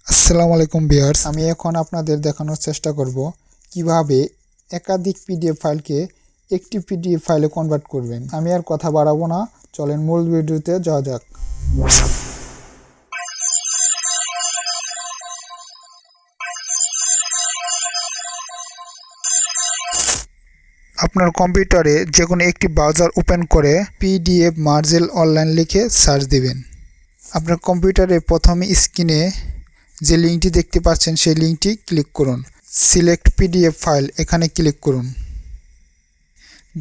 আসসালামু আলাইকুম ভিউয়ার্স, আমি এখন আপনাদের দেখানোর চেষ্টা করব কিভাবে একাধিক পিডিএফ ফাইলকে একটি পিডিএফ ফাইলে কনভার্ট করবেন। আমি আর কথা বাড়াবো না, চলেন মূল ভিডিওতে যাওয়া যাক। আপনার কম্পিউটারে যে কোনো একটি ব্রাউজার ওপেন করে পিডিএফ RaseL অনলাইন লিখে সার্চ দিবেন। আপনার কম্পিউটারে প্রথমে স্ক্রিনে যে লিঙ্কটি দেখতে পাচ্ছেন সেই লিঙ্কটি ক্লিক করুন। সিলেক্ট পিডিএফ ফাইল এখানে ক্লিক করুন।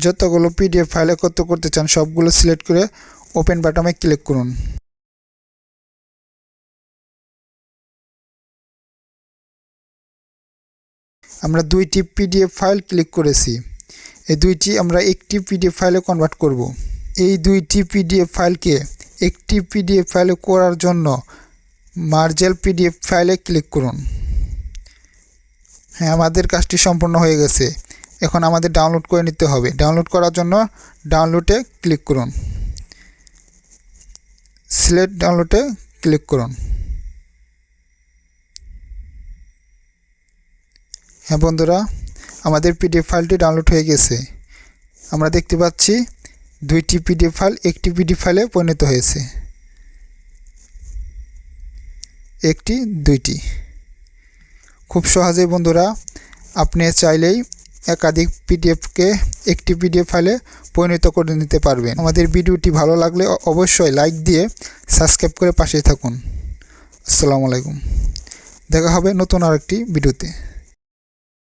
যতগুলো পিডিএফ ফাইল একত্র করতে চান সবগুলো সিলেক্ট করে ওপেন বাটনে ক্লিক করুন। আমরা দুইটি পিডিএফ ফাইল ক্লিক করেছি, এই দুইটি আমরা একটি পিডিএফ ফাইলে কনভার্ট করব। এই দুইটি পিডিএফ ফাইলকে একটি পিডিএফ ফাইলে করার জন্য RaseL পিডিএফ ফাইলে ক্লিক করুন। হ্যাঁ, আমাদের কাজটি সম্পূর্ণ হয়ে গেছে। এখন আমাদের ডাউনলোড করে নিতে হবে। ডাউনলোড করার জন্য ডাউনলোডে ক্লিক করুন। সিলেক্ট ডাউনলোডে ক্লিক করুন। হ্যাঁ বন্ধুরা, আমাদের পিডিএফ ফাইলটি ডাউনলোড হয়ে গেছে। আমরা দেখতে পাচ্ছি দুইটি পিডিএফ ফাইল একটি পিডিএফ ফাইলে পরিণত হয়েছে। একটি দুইটি খুব সহজেই বন্ধুরা আপনি চাইলেই একাধিক পিডিএফকে একটি পিডিএফ ফাইলে পরিণত করে নিতে পারবেন। আমাদের ভিডিওটি ভালো লাগলে অবশ্যই লাইক দিয়ে সাবস্ক্রাইব করে পাশে থাকুন। আসসালামু আলাইকুম। দেখা হবে নতুন আরেকটি ভিডিওতে।